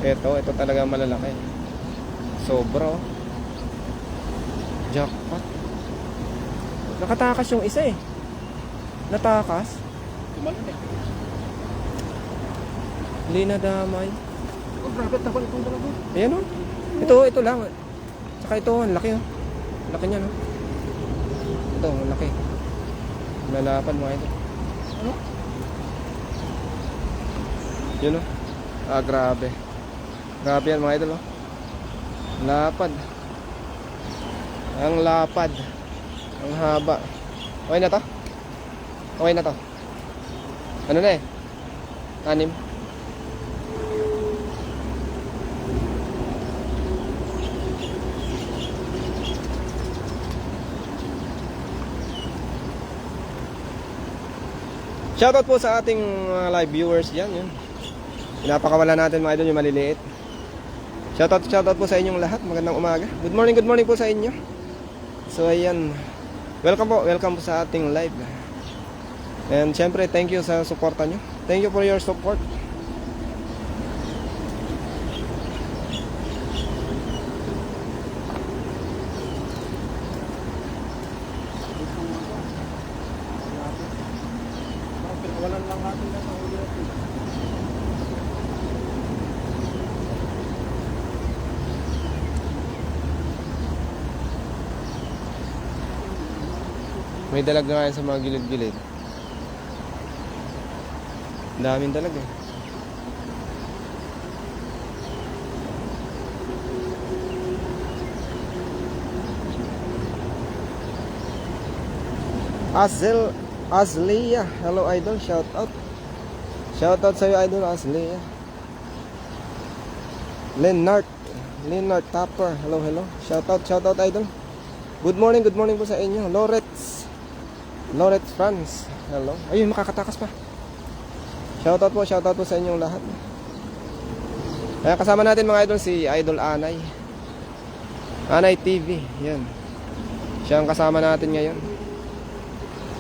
Ito talaga malalaki. Sobra oh. Jackpot. Nakatakas yung isa eh. Natakas. Tumalon eh. Hindi na damay. Oh, grabe, tapon itong dalawa. Ayan oh. Ito lang. Tsaka ito, ang laki oh. Laki niya no. Ito, ang laki. Lalapan mga ito. Ano? Yun oh. Grabe. Grabe yan mga idol oh. Lapad. Ang lapad. Ang haba. Okay na to? Okay na to? Ano na eh? 6. Shoutout po sa ating live viewers dyan. Yun. Pinapakawala natin mga idol yung maliliit. Shoutout po sa inyong lahat. Magandang umaga. Good morning po sa inyo. So ayan. Welcome po sa ating live. And syempre thank you sa suporta nyo. Thank you for your support. Pinawalan lang natin na sa huli natin. May dalag na yan sa mga gilid-gilid. Daming dalag eh. Azlia, hello idol, shout out sa iyo idol Azlia. Leonard Tapper, hello shout out idol. Good morning po sa inyo. Loret France, hello. Ayun, makakatakas pa. Shout out po sa inyong lahat. Kaya kasama natin mga idol si Idol Anay TV, yan. Siya ang kasama natin ngayon.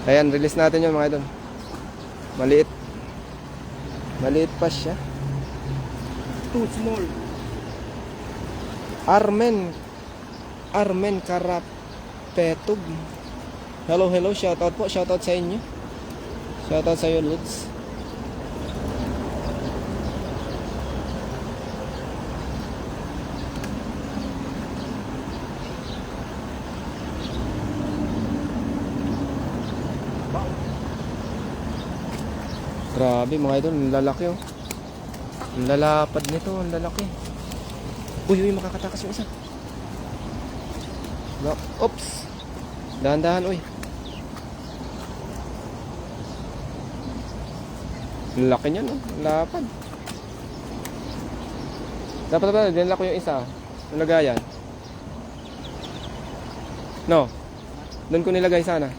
Ayan, release natin yun mga idol. Maliit pa siya. Too small. Armen Karapetug. Hello, shoutout po, shoutout sa inyo. Shoutout sa iyo, Lods. Grabe mga idol, ang lalaki oh. Ang lalapad nito, ang lalaki. Uy, makakatakas yung isa. Oops. Dahan-dahan, uy. Ang laki niyan oh, lapad. Dapat dinala ko yung isa. Yung lagayan. No. Doon ko nilagay sana.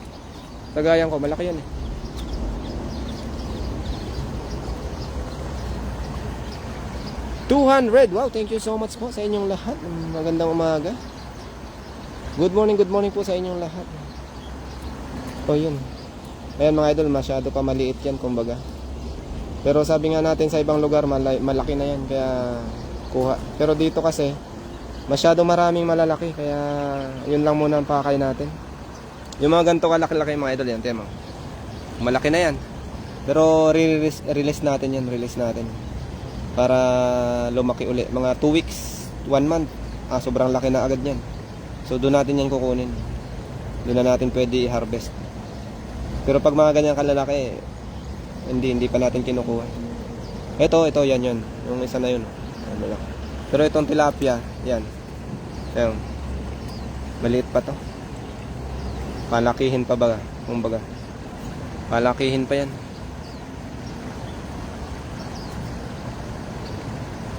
Lagayan ko, malaki yan eh. $200. Wow, thank you so much po sa inyong lahat. Magandang umaga. Good morning po sa inyong lahat. O yun. Ayan mga idol, masyado pa maliit yan kumbaga. Pero sabi nga natin sa ibang lugar malaki na yan, kaya kuha. Pero dito kasi masyado maraming malalaki, kaya yun lang muna ang pakay natin. Yung mga ganito kalaki-laki mga idol yan, tema. Malaki na yan. Pero release natin yan, para lumaki uli. Mga 2 weeks, 1 month. Sobrang laki na agad yan. So doon natin yan kukunin. Doon na natin pwede i-harvest. Pero pag mga ganyan kalalaki, hindi pa natin kinukuha. Ito, yan. Yung isa na yun. Ano lang. Pero itong tilapia, yan. Ayan. Maliit pa to. Palakihin pa ba? Kumbaga. Palakihin pa yan.